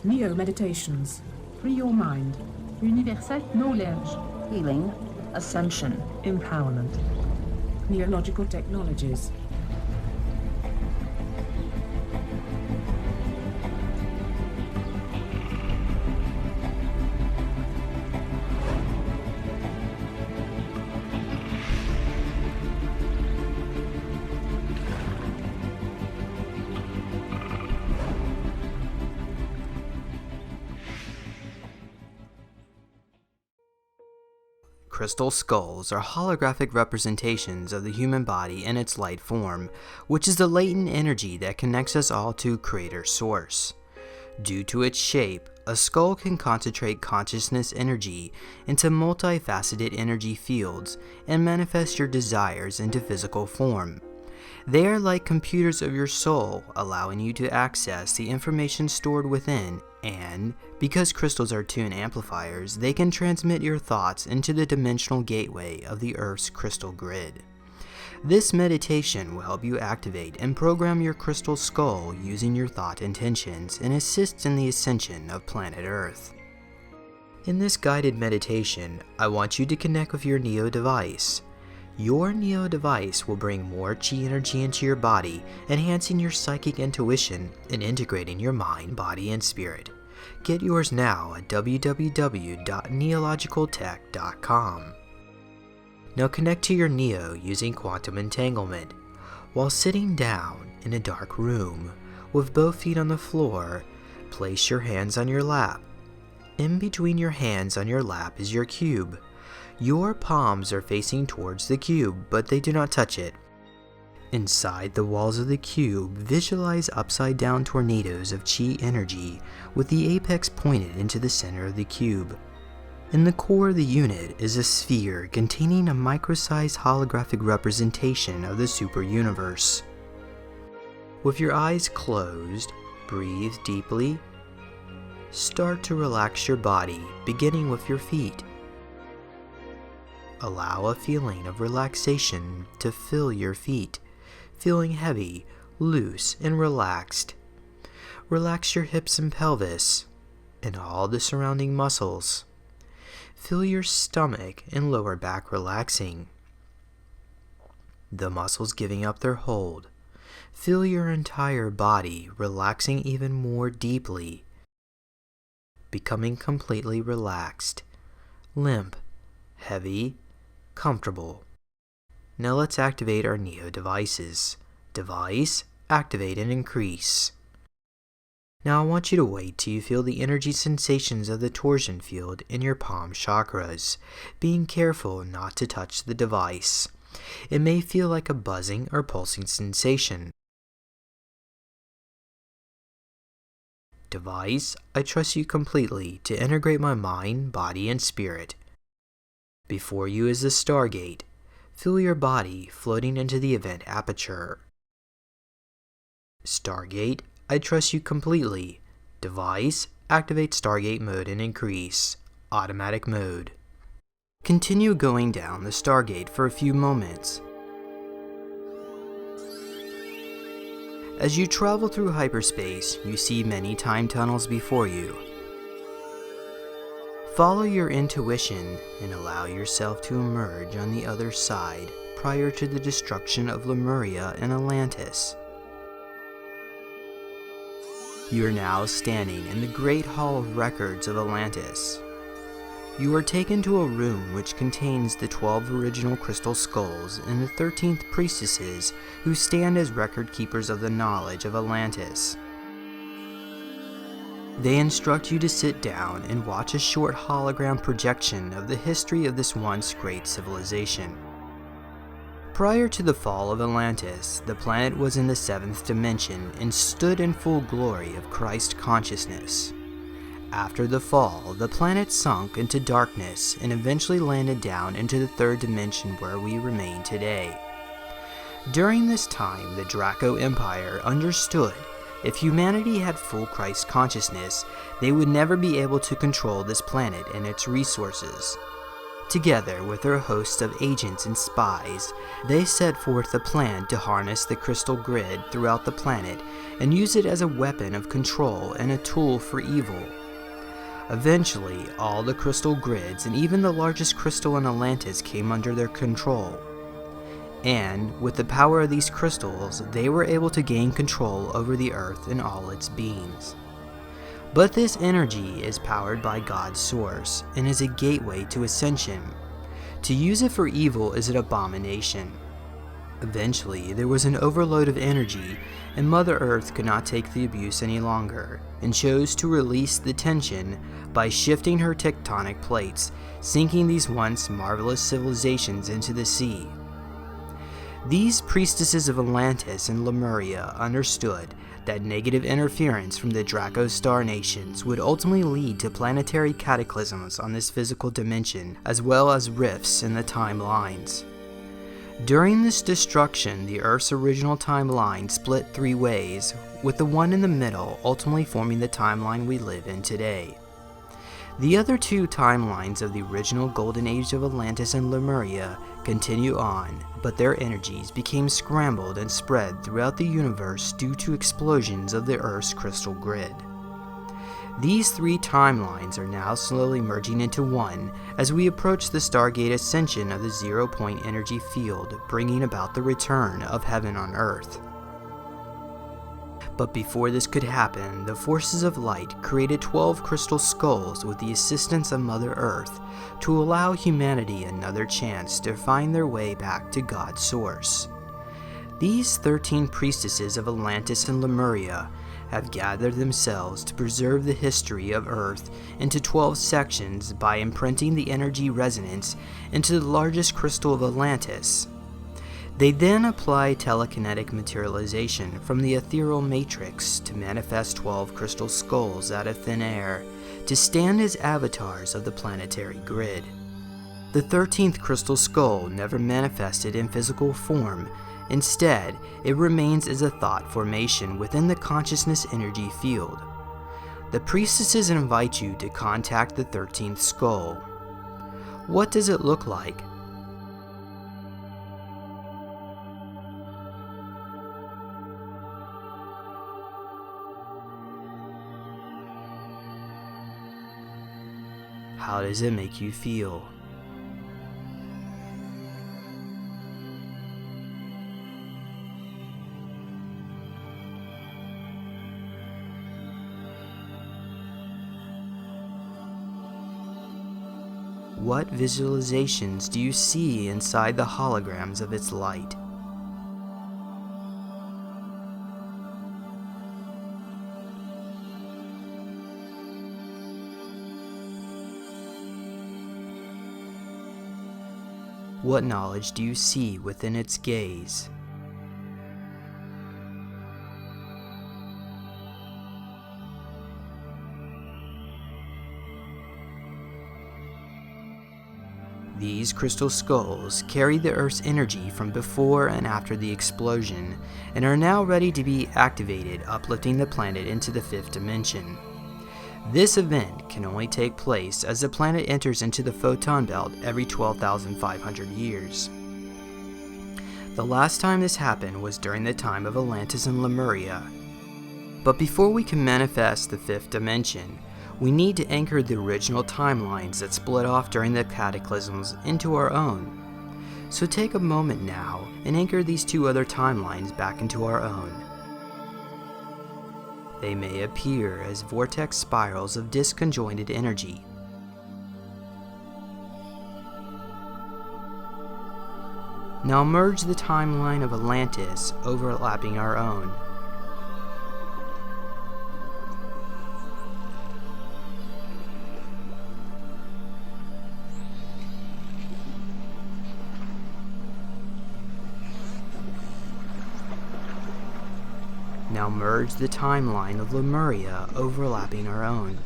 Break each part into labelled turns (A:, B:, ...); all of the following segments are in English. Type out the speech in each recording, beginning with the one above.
A: Neo Meditations. Free your mind.
B: Universal knowledge.
C: Healing. Ascension.
D: Empowerment.
A: Neological technologies.
E: Crystal skulls are holographic representations of the human body in its light form, which is the latent energy that connects us all to Creator Source. Due to its shape, a skull can concentrate consciousness energy into multi-faceted energy fields and manifest your desires into physical form. They are like computers of your soul, allowing you to access the information stored within, and, because crystals are tuned amplifiers, they can transmit your thoughts into the dimensional gateway of the Earth's crystal grid. This meditation will help you activate and program your crystal skull using your thought intentions and assists in the ascension of planet Earth. In this guided meditation, I want you to connect with your Neo device. Your Neo device will bring more chi energy into your body, enhancing your psychic intuition and integrating your mind, body, and spirit. Get yours now at www.neologicaltech.com. Now connect to your Neo using quantum entanglement. While sitting down in a dark room, with both feet on the floor, place your hands on your lap. In between your hands on your lap is your cube. Your palms are facing towards the cube, but they do not touch it. Inside the walls of the cube, visualize upside down tornadoes of chi energy with the apex pointed into the center of the cube. In the core of the unit is a sphere containing a micro-sized holographic representation of the super universe. With your eyes closed, breathe deeply. Start to relax your body, beginning with your feet. Allow a feeling of relaxation to fill your feet, feeling heavy, loose, and relaxed. Relax your hips and pelvis, and all the surrounding muscles. Feel your stomach and lower back relaxing. The muscles giving up their hold. Feel your entire body relaxing even more deeply, becoming completely relaxed, limp, heavy, comfortable. Now let's activate our Neo devices. Device, activate and increase. Now I want you to wait till you feel the energy sensations of the torsion field in your palm chakras, being careful not to touch the device. It may feel like a buzzing or pulsing sensation. Device, I trust you completely to integrate my mind, body, and spirit. Before you is the Stargate. Feel your body floating into the event aperture. Stargate, I trust you completely. Device, activate Stargate mode and increase. Automatic mode. Continue going down the Stargate for a few moments. As you travel through hyperspace, you see many time tunnels before you. Follow your intuition and allow yourself to emerge on the other side prior to the destruction of Lemuria and Atlantis. You are now standing in the Great Hall of Records of Atlantis. You are taken to a room which contains the 12 original crystal skulls and the 13th priestesses who stand as record keepers of the knowledge of Atlantis. They instruct you to sit down and watch a short hologram projection of the history of this once great civilization. Prior to the fall of Atlantis, the planet was in the 7th dimension and stood in full glory of Christ consciousness. After the fall, the planet sunk into darkness and eventually landed down into the 3rd dimension where we remain today. During this time, the Draco Empire understood if humanity had full Christ consciousness, they would never be able to control this planet and its resources. Together with their hosts of agents and spies, they set forth a plan to harness the crystal grid throughout the planet and use it as a weapon of control and a tool for evil. Eventually, all the crystal grids and even the largest crystal in Atlantis came under their control. And with the power of these crystals, they were able to gain control over the Earth and all its beings. But this energy is powered by God's source and is a gateway to Ascension. To use it for evil is an abomination. Eventually, there was an overload of energy, and Mother Earth could not take the abuse any longer, and chose to release the tension by shifting her tectonic plates, sinking these once marvelous civilizations into the sea. These priestesses of Atlantis and Lemuria understood that negative interference from the Draco star nations would ultimately lead to planetary cataclysms on this physical dimension, as well as rifts in the timelines. During this destruction, the Earth's original timeline split 3 ways, with the one in the middle ultimately forming the timeline we live in today. The other 2 timelines of the original Golden Age of Atlantis and Lemuria continue on, but their energies became scrambled and spread throughout the universe due to explosions of the Earth's crystal grid. These 3 timelines are now slowly merging into one as we approach the Stargate Ascension of the zero-point energy field, bringing about the return of heaven on Earth. But before this could happen, the forces of light created 12 crystal skulls with the assistance of Mother Earth to allow humanity another chance to find their way back to God's source. These 13 priestesses of Atlantis and Lemuria have gathered themselves to preserve the history of Earth into 12 sections by imprinting the energy resonance into the largest crystal of Atlantis. They then apply telekinetic materialization from the ethereal matrix to manifest 12 crystal skulls out of thin air to stand as avatars of the planetary grid. The 13th crystal skull never manifested in physical form. Instead, it remains as a thought formation within the consciousness energy field. The priestesses invite you to contact the 13th skull. What does it look like? How does it make you feel? What visualizations do you see inside the holograms of its light? What knowledge do you see within its gaze? These crystal skulls carry the Earth's energy from before and after the explosion, and are now ready to be activated, uplifting the planet into the 5th dimension. This event can only take place as the planet enters into the photon belt every 12,500 years. The last time this happened was during the time of Atlantis and Lemuria. But before we can manifest the 5th dimension, we need to anchor the original timelines that split off during the cataclysms into our own. So take a moment now and anchor these 2 other timelines back into our own. They may appear as vortex spirals of disconjointed energy. Now merge the timeline of Atlantis overlapping our own. Now merge the timeline of Lemuria overlapping our own.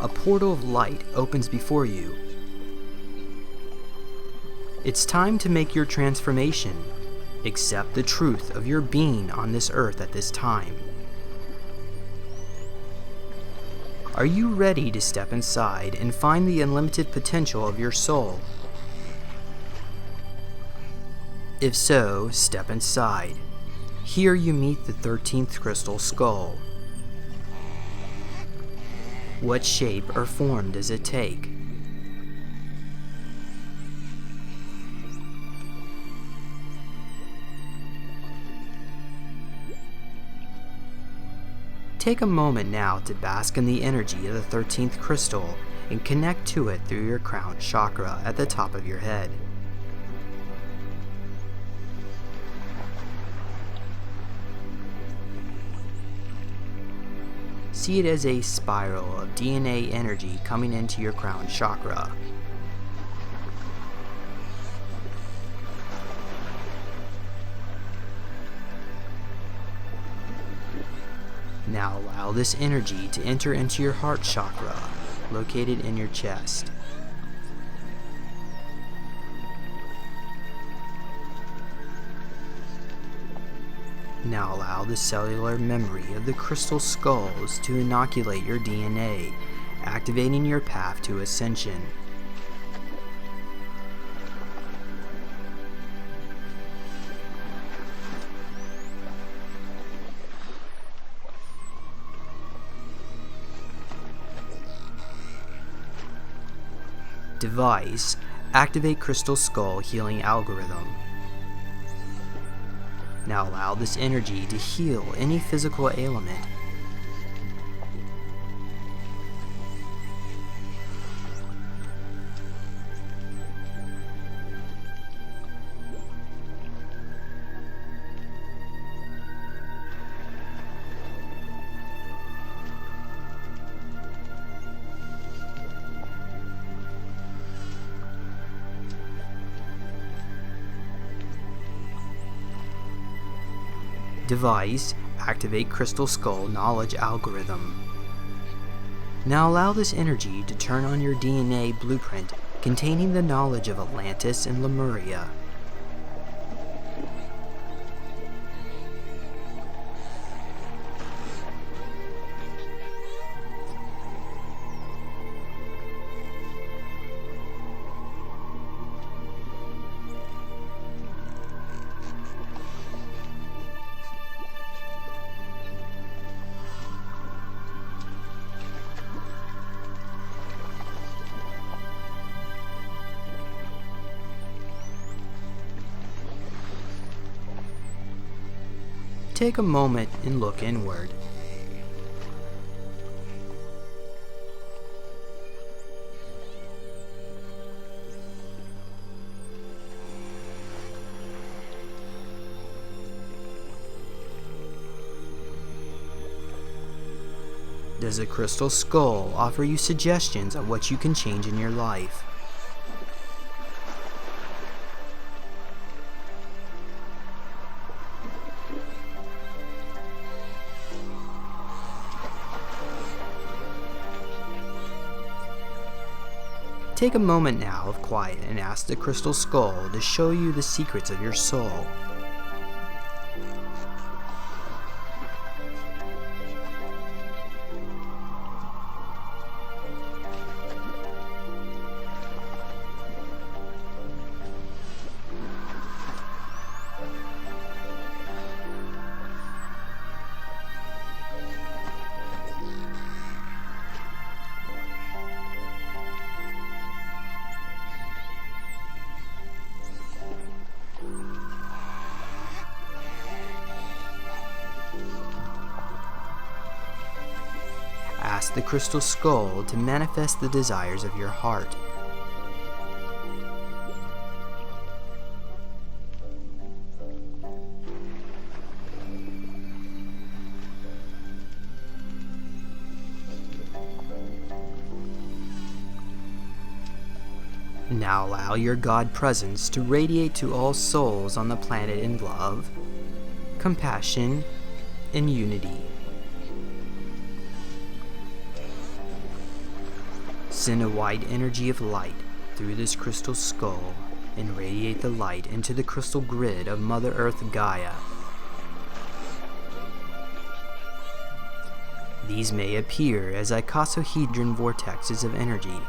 E: A portal of light opens before you. It's time to make your transformation. Accept the truth of your being on this earth at this time. Are you ready to step inside and find the unlimited potential of your soul? If so, step inside. Here you meet the 13th crystal skull. What shape or form does it take? Take a moment now to bask in the energy of the 13th crystal and connect to it through your crown chakra at the top of your head. See it as a spiral of DNA energy coming into your crown chakra. Now allow this energy to enter into your heart chakra, located in your chest. Now allow the cellular memory of the crystal skulls to inoculate your DNA, activating your path to ascension. Device: activate crystal skull healing algorithm. Now allow this energy to heal any physical ailment. Device: activate crystal skull knowledge algorithm. Now allow this energy to turn on your DNA blueprint containing the knowledge of Atlantis and Lemuria. Take a moment and look inward. Does a crystal skull offer you suggestions on what you can change in your life? Take a moment now of quiet and ask the crystal skull to show you the secrets of your soul. Ask the crystal skull to manifest the desires of your heart. Now allow your God presence to radiate to all souls on the planet in love, compassion, and unity. Send a wide energy of light through this crystal skull and radiate the light into the crystal grid of Mother Earth Gaia. These may appear as icosahedron vortexes of energy.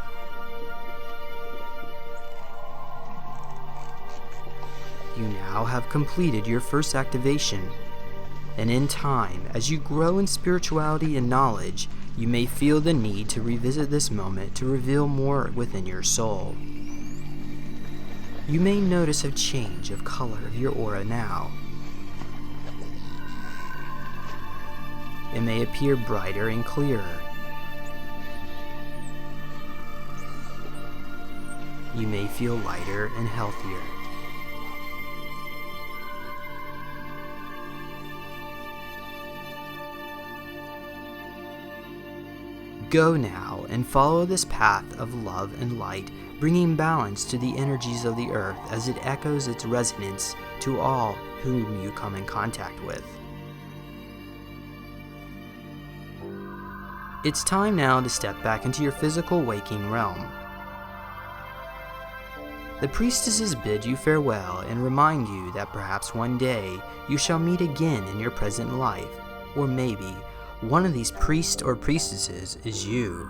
E: You now have completed your first activation, and in time, as you grow in spirituality and knowledge, you may feel the need to revisit this moment to reveal more within your soul. You may notice a change of color of your aura now. It may appear brighter and clearer. You may feel lighter and healthier. Go now and follow this path of love and light, bringing balance to the energies of the earth as it echoes its resonance to all whom you come in contact with. It's time now to step back into your physical waking realm. The priestesses bid you farewell and remind you that perhaps one day you shall meet again in your present life, or maybe one of these priests or priestesses is you.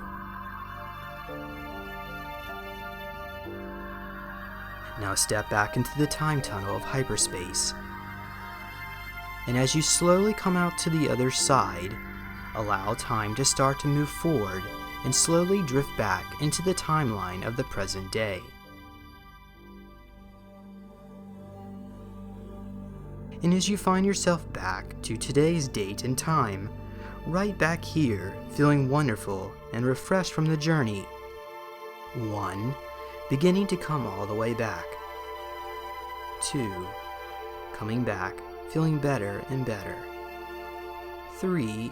E: Now step back into the time tunnel of hyperspace. And as you slowly come out to the other side, allow time to start to move forward and slowly drift back into the timeline of the present day. And as you find yourself back to today's date and time, right back here, feeling wonderful and refreshed from the journey. 1. Beginning to come all the way back. 2. Coming back, feeling better and better. 3.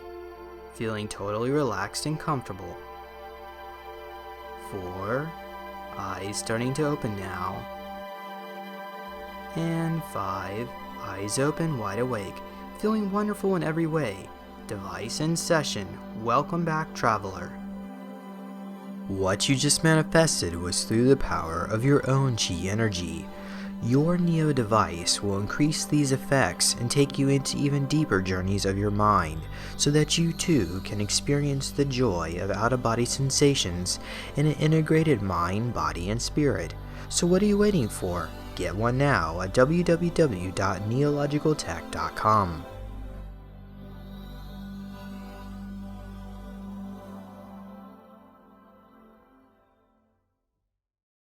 E: Feeling totally relaxed and comfortable. 4. Eyes starting to open now. And 5. Eyes open, wide awake, feeling wonderful in every way. Device in session. Welcome back, traveler. What you just manifested was through the power of your own chi energy. Your Neo device will increase these effects and take you into even deeper journeys of your mind, so that you too can experience the joy of out-of-body sensations in an integrated mind, body, and spirit. So what are you waiting for? Get one now at www.neologicaltech.com.